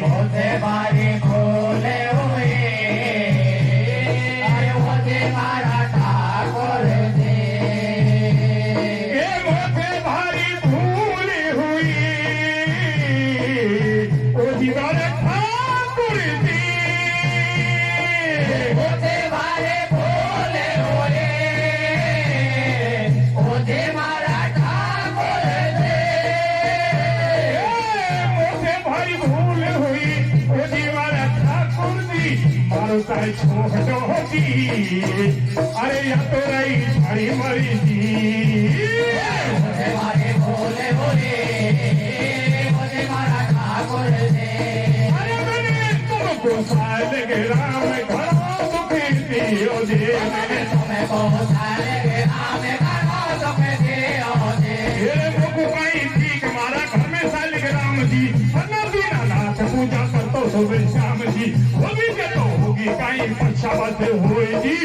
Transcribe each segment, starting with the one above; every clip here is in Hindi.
होते भारी भूले हुए होते मारा ठाकुर जी होते भारी भूल हुई ओ दीवार ठाकुर जी होते भारे भूले हुए होते मारा ठाकुर जी मोटे भारी भूल हुई ओ दीवार ठाकुर जी मारो सारे छोड़ो होगी अरे या तो रही सारी मरी जी होते भारे भूले हुए होते मारा ठाकुर जी अरे मैंने तुमको साल के राम घरों दुखी दियो जी मैंने तुम्हें बहुत सारे राम घरों सुख दियो जी मेरे मुख कहीं ठीक मारा घर में साल के राम जी अन्ना दीना नाथ पूजा करतो सुबह शाम जी होगी के तो होगी कहीं पक्षावत हुए जी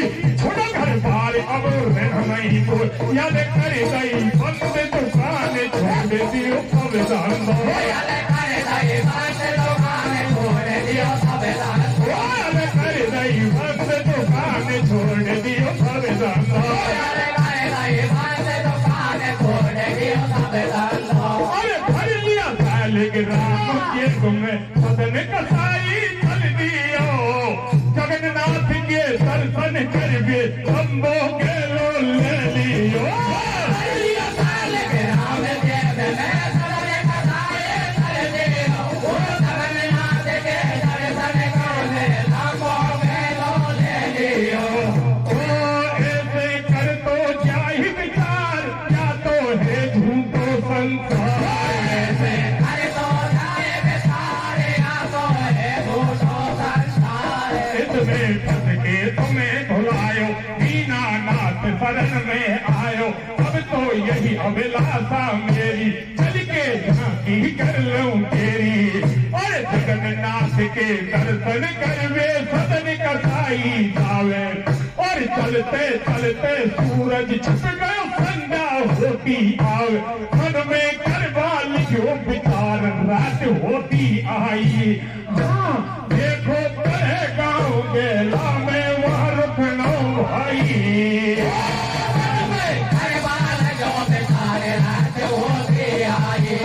छोटा घर बार अब रहना नहीं बोल याद करे गई बंद दुकान छोड़ देती हो अब जान दो याद करे दाई बात दुकान छोड़ दियो सब जान याद करे गई बंद दुकान छोड़ देती हो अब जान दो याद करे दाई बात दुकान छोड़ दियो सब जान अरे भर लिया साल के राम के तुम्हें सदन कसाई चल दियो जगन्नाथ के दर्शन करके अम्बो के लो ले लियो साल के राम देव में सदन कसाई चल दियो वो जगन्नाथ के दर्शन करने लाखों में लो ले लियो ओ ऐसे कर तो क्या ही विचार क्या तो है झूठो संसार ऐसे कर तो जाए बेचारे या तो है झूठो संसार इसमें फंस के तुम्हें भुलायो दीनानाथ शरण में आयो अब तो यही अभिलाषा मेरी चल के झांकी कर लूं तेरी और जगन्नाथ के दर्शन करवे सदन कसाई जावे और चलते चलते सूरज छिप गयो संध्या होती आवे मन में करवा लिखो विचार रात होती आई जहाँ देखो बड़े गाँव गेला में वहाँ रुकना भाई हर बार जो बेचारे रात होती आई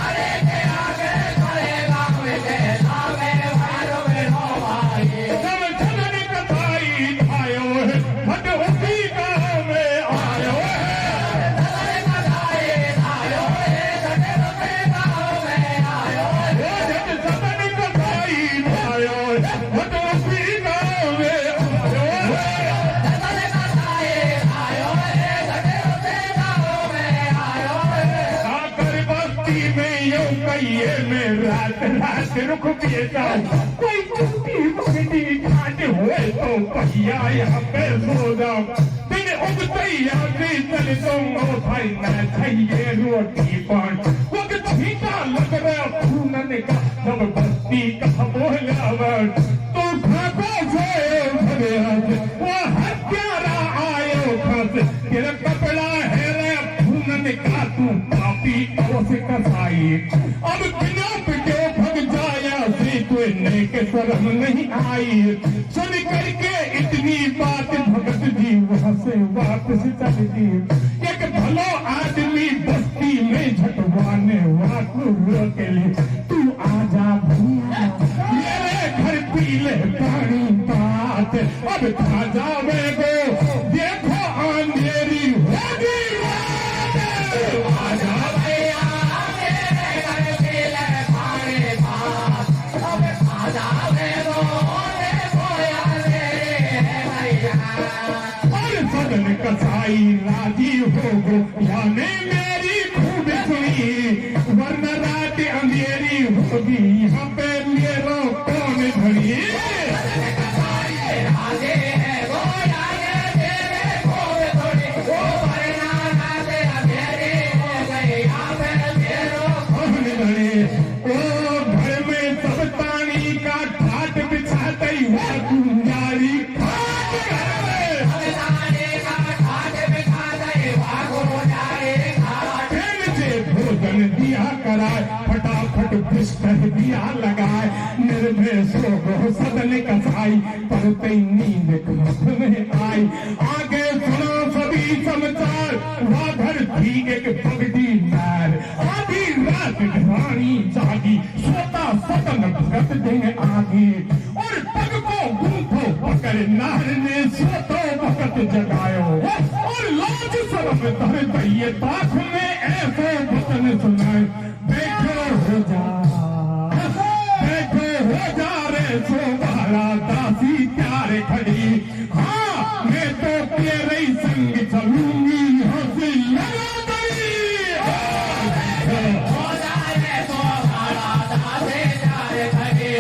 अरे के आगे खड़े गाँव के सामने मारो बेनो भाई सब सदन कसाई आयो है हट होती गाँव में आयो है सदन कसाई आयो है सदन के गाँव में आयो है सदन कसाई आयो है हट होती गाँव में आयो है सदन कसाई आयो है सदन के गाँव में आयो है आकर बस्ती में यूं कहिए मैं रात रात रुक के जाऊं कोई टूटी बगड़ी घाट हुए तो पहिया यहाँ पे सो जाऊं दिन उगते याद चल दूंगा भाई मैं खाइए रोटी पान वक्त छींटा लग रहा खूनन का जब बस्ती का बोला तो खाको से भरे आज वो हत्यारा आयो खस तेरा कपड़ा है रे खूनन का तू पापी और से कसाई अब बिना पिटे भग जाया से कोई नेक शर्म नहीं आई सुन करके इतनी बात भगत जी वहां से वापस चल दी एक भलो आदमी बस्ती में झटवाने वाकू के लिए तू आजा भैया मेरे घर पी ले पानी बात अब खा जावे गो देखो अंधेरी होगी रात आजा भैया मेरे घर पे ले पानी बात अब आजा बेनो देखो यार भैया और सदन कसाई राजी हो गो याने मेरी खूब सुनी वरना रात अंधेरी होगी यहाँ पे मेरा कौन घड़ी आगे है वो आगे तेरे को थोड़ी वो वरना नाते अंधेरी हो गई यहाँ पे तेरो कौन घड़ी ओ घर में सब पानी का ठाट बिछाते हुआ गुंजारी खाट घर में अवदाने का घाट बिठा दे भागो जाए घाट से भोजन दिया कराए फटाफट बिस्तर दिया लगाए, निर्भय सो गो सदन कसाई, पर कई नींद खाप में आई। आगे सुनो सभी समाचार, वाघर थी एक पगड़ी नार, आधी रात ढवाणी जागी, सोता सदन भगत दिन आगे, और पग को गूंथो पकड़ नार ने सोतो भगत जगायो, और लाज शर्म धर दइए ताख में ऐसे वचन सुनाए। बैठो हो जा रे सोबारा दासी प्यारे खड़ी, हाँ मैं तो तेरे संग चलूंगी, हंसी लगा गई। हो जाए तो हमारा दासे प्यारे खड़ी,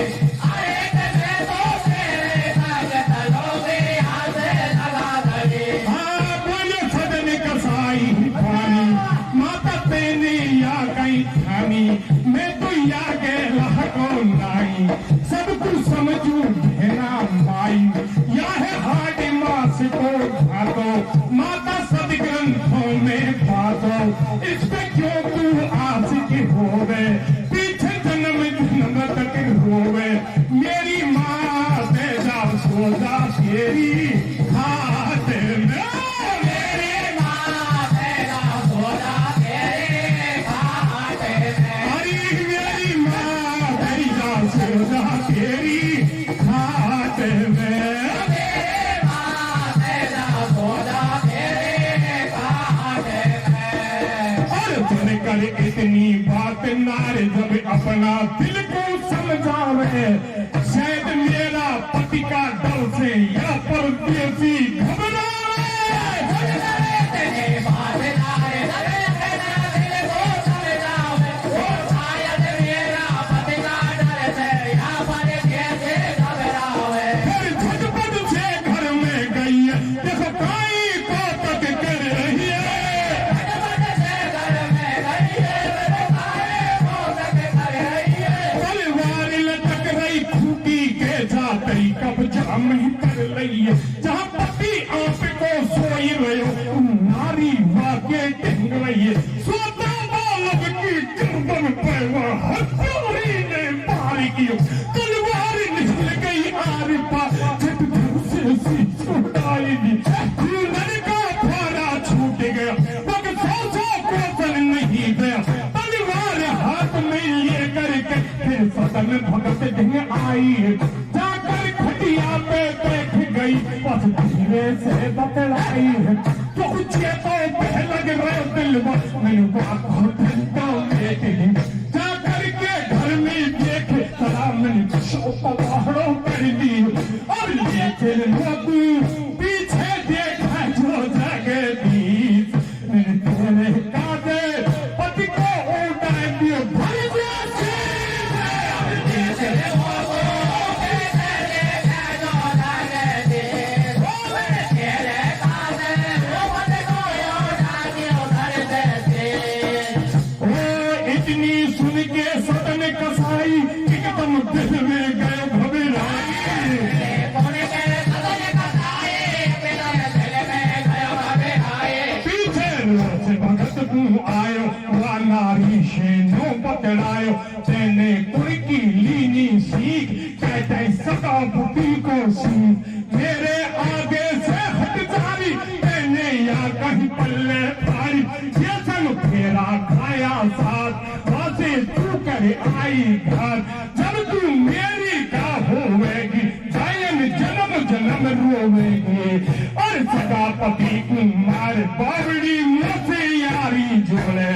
अरे मैं तो तेरे संग चलूंगी, हंसी लगा गई। हाँ बोले सदन कसाई पानी, माता तेने या कहीं थानी, मैं तो या के लहको नाई, सब कुछ समझू घेना माई, या है हाड मास को घातो, माता सद ग्रंथों में बातो, इस पे क्यों तू आशिक होवे, पीछे जन्म जन्म तक रोवे, मेरी माँ तेजा सोजा तेरी खाते में, मेरी माँ तेरा सोना तेरे खाते में, अरे मेरी माँ तेजा सोजा तेरी खाते में। मेरी माँ तेरा सोना तेरे खाते में। और सुनकर इतनी बात नार जब अपना दिल को समझावे, शायद मेरा पति का डर से या परदेसी घबरावे। तेरे बात नारे तेरे मेरा दिल को समझावे, वो शायद मेरा पति का डर से यहाँ पर कैसे घबरावे। फिर झटपट से घर में गई, देखो काई को तक कर रही है, झटपट से घर में गई है, मेरे भाई को तक कर रही है। तलवार लटक रही खूटी के जाते ही कब्जा में कर रही है, जहाँ पति आप को सोई रहे हो, नारी वाके टिंग रही है, सोता बालक की गर्दन पैवा हथौड़ी ने मारी की, तलवार निकल गई आर पार, झट से सी छुटाई दी, लड़का फारा छूट गया, पग सौ कोसल नहीं गया, तलवार हाथ में ये करके फिर सदन भगत दिन आई, जाकर खटिया पे बैठ गई, बस धीरे से बतलाई, तो कुछ ये तो लग रहे दिल में, मैंने बात बहुत घंटों में दिली, जाकर के घर में देखे तला मैंने पहाड़ों कर दी, और ये फिर पीछे देखा जो जगह दी, मैंने तेरे काटे पति को उल्टा दिया, भर दिया तेरे वो कैसे देखा जो लगे दी, वो मेरे तेरे काटे वो पति को उठा दिया घर से। ओ इतनी सुन के सदन कसाई एकदम दिल में गए घबराई, कोने के सदन कसाई मेरे दिल में गयो घबराए। पीछे से भगत तू आयो, वा नारी शेनो पकड़ायो, तेने कुड़ की लीनी सीख, कहते सदा बुद्धि को सीख, मेरे आगे से हट जारी, तेने या कहीं पल्ले फारी, ये संग फेरा खाया साथ, वासे तू करे आई घर, जब तू मेरी का होवेगी, जायन जन्म जन्म रोवेगी, और सदा पति कुमार बावड़ी मुझसे यारी जोड़े,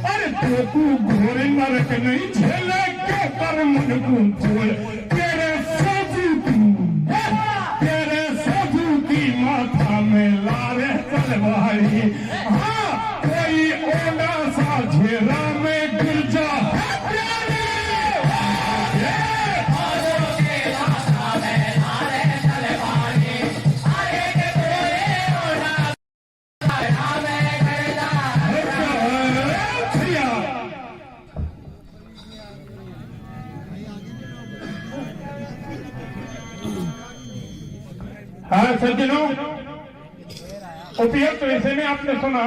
अरे तो तू घोर नरक नहीं झेले, क्यों कर मन को खोल, तेरे साधु की माथा में लारे तलवारी, हाँ कोई ओना सा झेरा में गिर जा, हाँ सज्जनों, उपयुक्त विषय में आपने सुना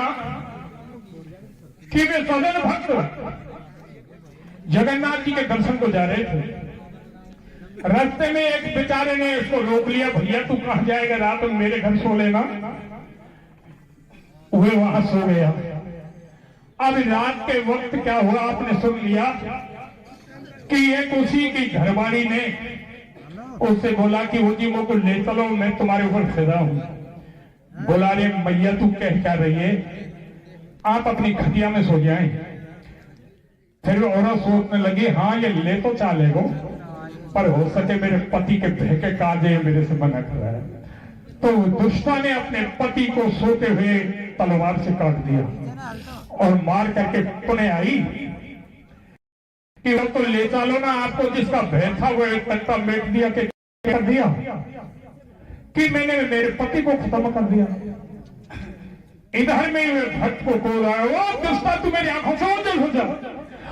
कि वे सदन भक्त जगन्नाथ जी के दर्शन को जा रहे थे। रास्ते में एक बेचारे ने उसको रोक लिया, भैया तू कहां जाएगा, रात में मेरे घर सो लेना। वे वहां सो गया। अब रात के वक्त क्या हुआ, आपने सुन लिया कि एक उसी की घरवाली ने उससे बोला कि वो जी मुझको ले चलो, मैं तुम्हारे ऊपर फिदा हूं। बोला रे मैया तू क्या रही है, आप अपनी खटिया में सो जाएं। फिर औरत सोचने लगी हाँ ये ले तो चालेगो, पर हो सके मेरे पति के भेके काजे मेरे से मना कर रहा है। तो दुष्टा ने अपने पति को सोते हुए तलवार से काट दिया और मार करके पुणे आई कि वो तो ले चलो ना, आपको जिसका भय था वो तत्ता मेट दिया कि कर दिया कि मैंने मेरे पति को खत्म कर दिया। इधर में भक्त को बोल रहा है वो दुष्टा तू मेरी आंखों से ओझल हो जा।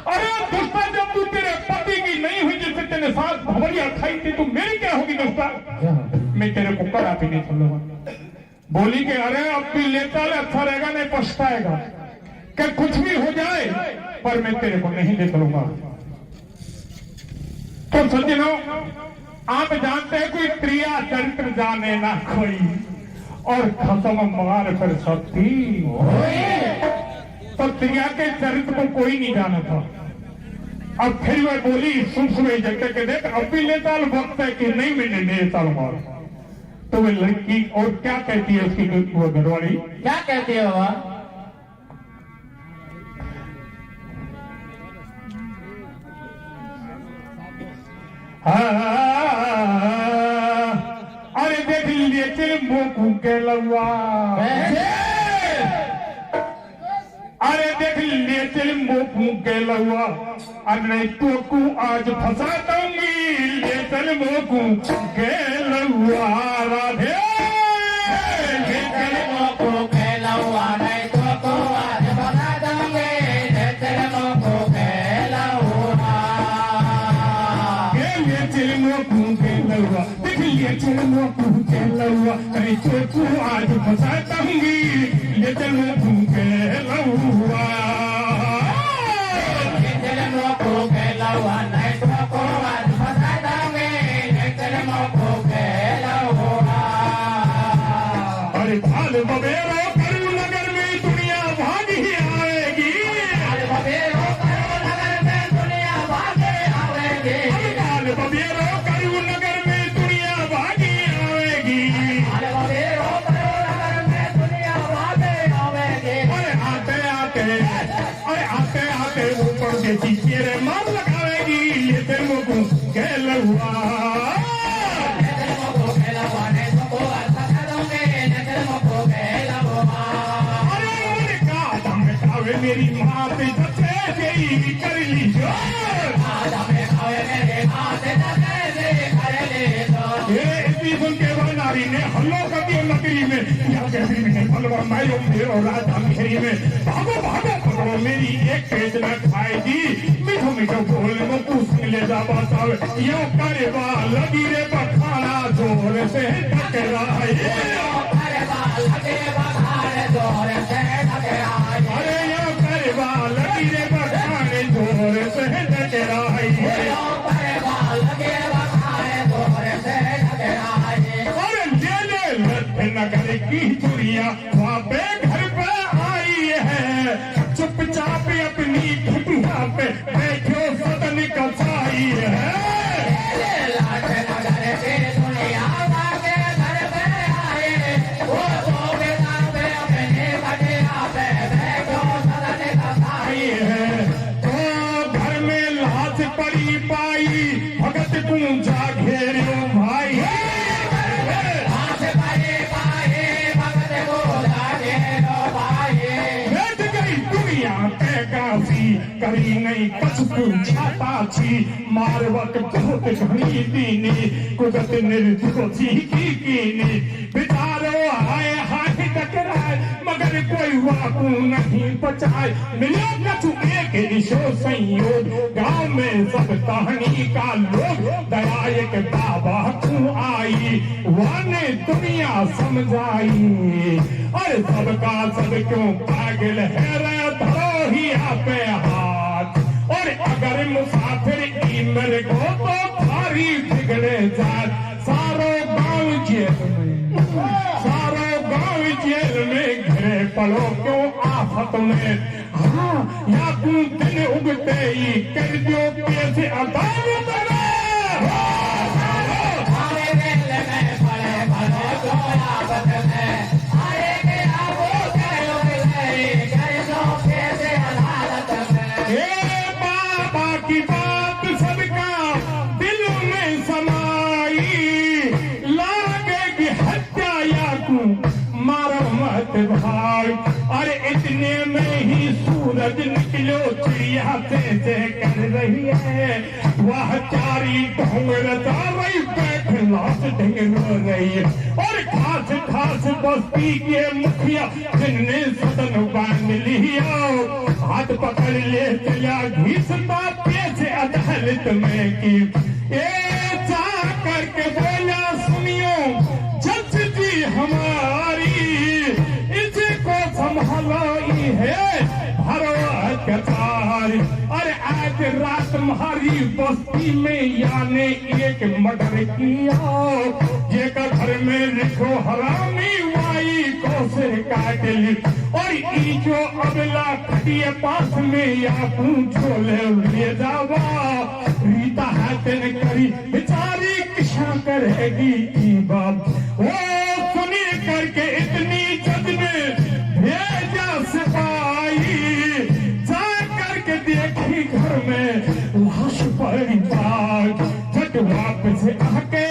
अरे दुष्टा जब तू तेरे पति की नहीं हुई जिससे तेने साथ भवरिया खाई थी, तू मेरी क्या होगी दुष्टा, मैं तेरे को कड़ा भी नहीं चलूंगा। बोली कि अरे अब भी लेता ले, अच्छा रहेगा नहीं पछताएगा, कि कुछ भी हो जाए पर मैं तेरे को नहीं ले चलूंगा। तो सज्जनों आप जानते हैं कोई क्रिया चरित्र जाने ना कोई, और खत्म मार कर सकती। तो क्रिया के चरित्र को कोई नहीं जाना था। अब फिर वह बोली सुन सुबह जगह के देख अब भी ले चाल वक्त है कि नहीं मैंने ले चाल मार। तो वह लड़की और क्या कहती है उसकी वो घरवाली, क्या कहती है बाबा? अरे देख लीजिए तेरे मुंह के लवा, अरे देख लीजिए तेरे मुंह के लवा, अरे तो को आज फंसा दूंगी ले चल मुंह के लवा। राधे ले चल मुंह के लवा, नहीं तो को आज फंसा दूंगी ले चल मुंह के लवा। ले चल मुंह के लवा, देख लीजिए चल मुंह के लवा, नहीं तो को आज फंसा दूंगी ले चल मुंह के लवा। अरे भाल बबेरो करू नगर में दुनिया भाग ही आएगी, भाल बबेरो करू नगर में दुनिया भाग आवेगी, भाल बबेरो करू नगर में दुनिया भाग ही आएगी, भाल बबेरो करू नगर में दुनिया भाग आवेगी। अरे आते आते ऊपर के चीरे मार लगाएगी ये तेरे को गैल हुआ। मेरी माँ पे जैसे गई कर ली जो सुन के नारी ने हल्लो कर दिया नगरी में, हलवा मायो मेरो राजा मेरी में, भागो भागो पकड़ो मेरी एक पेज न खाएगी, मीठो मीठो बोल में पूछ ले जा बताओ यो करे बा लगी रे बखाना जोर से टकराए, अरे यो करे बा लगी रे बखाने जोर से टकराए, नगर की चुड़िया वहाँ पे घर पे आई है, चुपचाप अपनी खटिया पे बैठो सदन कसाई है। तो घर में लाश पड़ी पाई भगत पूंजा घेरियो भाई, करी नहीं कछ छाता छी मारवत बहुत घनी दीनी कुदत निर्दोषी की कीनी, बिचारो आए हाथ टकराए मगर कोई वाकू नहीं बचाए, मिलो कछु एक रिशो संयोग गांव में सब कहानी का लोग, दया एक बाबा तू आई वाने दुनिया समझाई, और सबका सब क्यों पागल है रे धरो ही पे हाथ, और अगर मुसाफिर ई मेरे को तो थारी बिगड़े जात सारो गांव जेल में, सारो गांव जेल में घिरे पड़ो क्यों आफत में। हाँ या तू दिन उगते ही कर दो कैसे अदालत में। भाई अरे इतने में ही सूरज निकलो चिड़िया से कर रही है, वह चारी ढोंग रचा रही बैठ लाश ढंग रो रही है। और खास खास बस्ती के मुखिया जिनने सदन बांध लिया हाथ पकड़ ले चला घिसता पैसे अदालत में की। चा करके बोला सुनियो जज जी हमारी संभालाई है भरवा के तार। अरे आज रात तुम्हारी बस्ती में याने एक मर्डर किया, जेका घर में लिखो हरामी वाई को सिर काट ली। और ई जो अबला खटिए पास में या पूछो ले जावा रीता हाथन करी बेचारी किसा करेगी ई बाप। वो सुनी करके इतनी जज ने भेजा सिपाही जा करके देखी घर में लाश पड़ी पाग। जज वापस आके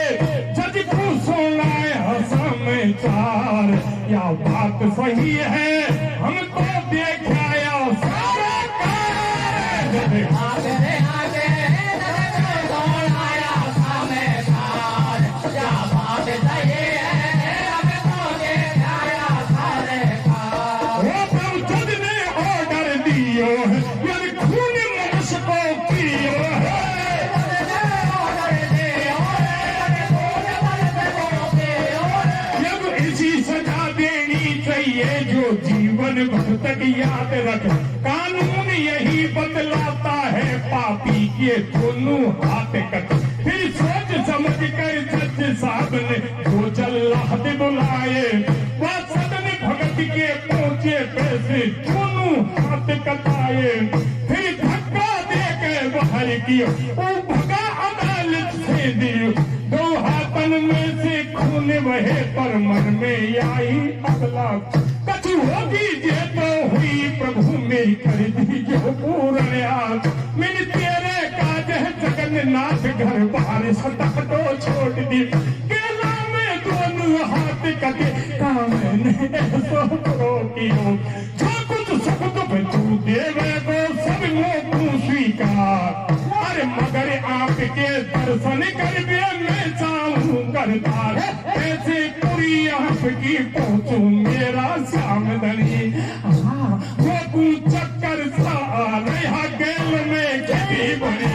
जज को सुनाया समाचार, या बात सही है हम तो देखाया सारा जीवन भर तक याद रख। कानून यही बतलाता है पापी के दोनों हाथ कट। फिर सोच समझ कर जज साहब ने दो जल्लाद बुलाए, वह सदन भगत के पहुंचे पैसे दोनों हाथ कटाए। फिर धक्का दे के बाहर किया वो भगा अदालत से दियो। दो हाथन में से खून बहे पर मन में आई अगला कछु होगी जे तो हुई प्रभु मेरी कर दी जो पूर्ण। मैंने तेरे काज है जगन्नाथ घर बाहर सटक तो छोड़ दी। केला में दोनों हाथ कटे काम ने सो कियो। जो कुछ सब तो तू देवे वो सब तू स्वीकार। अरे मगर आपके दर्शन कर दे मैं चाहूँ करतार। ऐसे पूरी आपकी पहुँचू मेरा सामदनी। वो तू चक्कर सा रहा गेल में कभी बनी।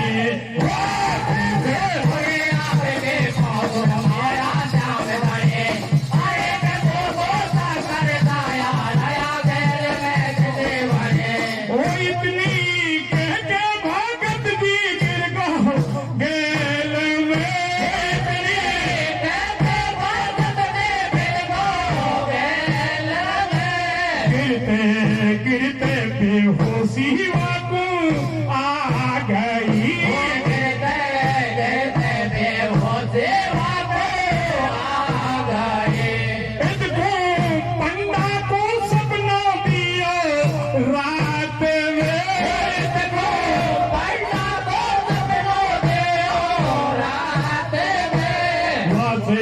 गिरते बेहोशी वाकू आ गई। बेहोशी वाकू आ गई। पंडा को सपना दिया रात में। पंडा को सपना दिया रात में। वैसे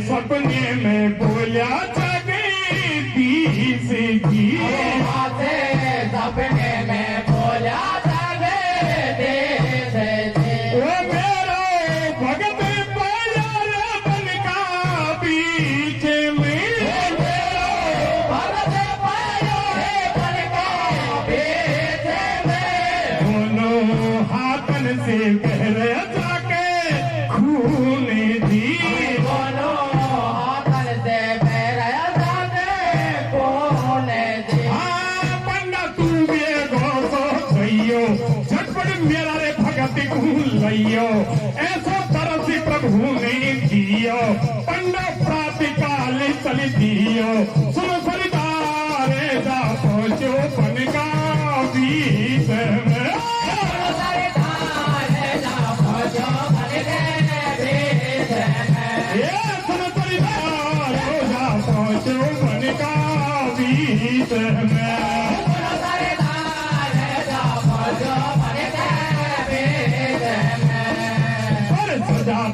सपने में बोला सपने में बोला वो मेरो भगत बाजार बन का बीच में। भगत बाजार बन का बीच में। दोनों हाथन से बह रहा जाके खून दी। दोनों हाथन से बह रहा जाके खून दी। झटपट भाइयों, ऐसा तरस प्रभु ने दियो, पंडा प्रातिकाल चल दियो, सुन सरदारे जा पहुंचो बन का बीच में।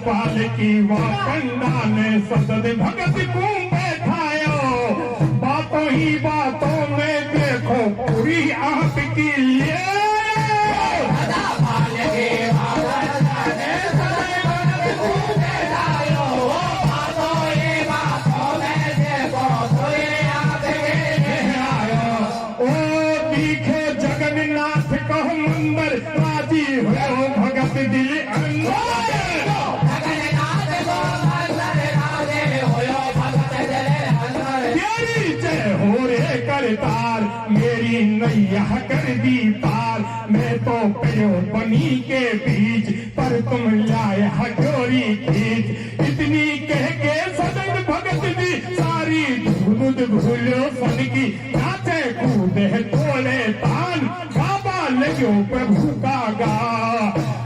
पाल की वाकंडा ने सतत भगत को बैठायो, बातों ही बातों में देखो पूरी आपकी ये जगन्नाथ कहो मंदिर राजी हो भगत दिल अंदर। तेरी जय हो रे करतार, मेरी नैया कर दी पार, मैं तो पयो बनी के बीच पर तुम लाए हजोरी खींच, इतनी कह के सदन भगत दी सारी धुन भूलो सन की, नाचे कूदे तोले तान, गावा लगो प्रभु का गा,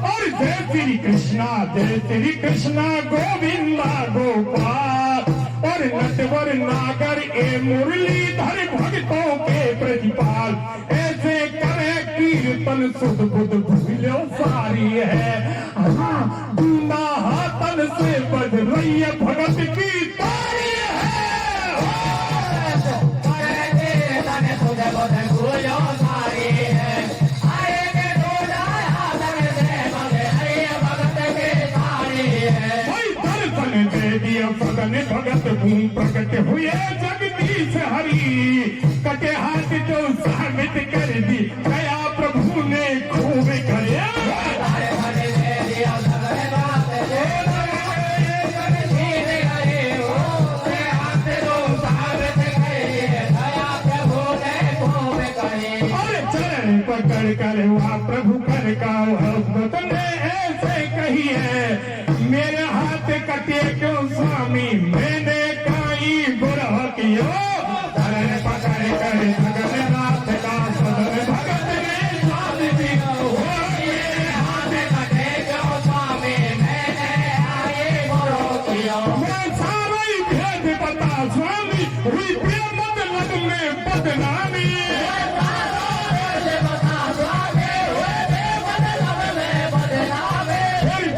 और जय श्री कृष्णा गोविंदा गोपाल, और नटवर नागर ए मुरलीधर भक्तों के प्रतिपाल, ऐसे करे कीर्तन सुध बुध भूलो सारी है, हाँ दूना हाथन से बज रही है भगत की तारी है। सदन भगत भूम प्रकट हुए जगदीश हरि, कटे हाथ जो साबित कर दी गया प्रभु ने खूब करे। और चरण पकड़ कर वहाँ प्रभु कर का ने ऐसे कही है, मेरे हाथ कटे क्यों स्वामी, मैंने काई बुरा कियो, चरण पकड़ कर जगन्नाथ का सदन भगत ने साथ दिया, मेरे हाथ कटे क्यों स्वामी, मैंने काई बुरा कियो, मैं सारा ही भेद बता स्वामी, हुई बेमतलब में बदनामी,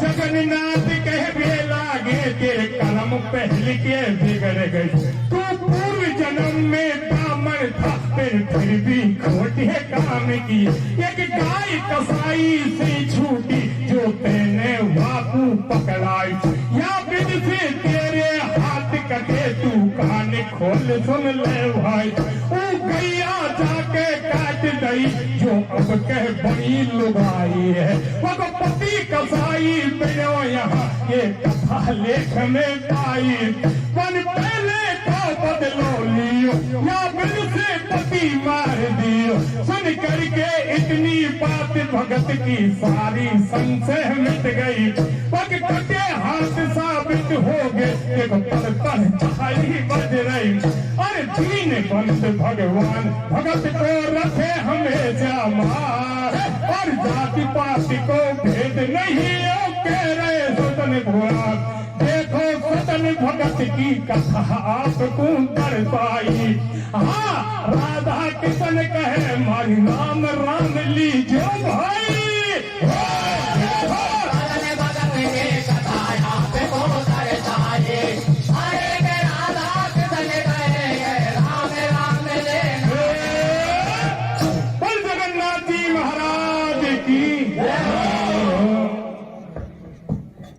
जगन्नाथ कह बे लागे तेरे कलम पहले के बिगड़ गई, तू पूर्व जन्म में ब्राह्मण था फिर भी खोटे काम की, एक गाय कसाई से छूटी जो तेने वाकू पकड़ाई, या बिन से तेरे हाथ कटे तू कान खोल सुन ले भाई, ओ गैया जाके काट गई जो अब कह बड़ी लुगाई है, पति कसाई मिलो यहाँ ये कथा लेख में पाई, पन पहले का बदलो लियो या बिन से पति मार दियो, सुन करके इतनी बात भगत की सारी संशय मिट गई, पग कटे हाथ साबित हो गए, एक पल पल छाई बज रही, अरे दीन बंद भगवान भगत को रखे हमेशा मार, और जाति पाति को भेद नहीं कह रहे सदन भोला, देखो सदन भगत की कथा आपको दर्शाई, हाँ राधा किशन कहे मारी नाम राम लीजो भाई।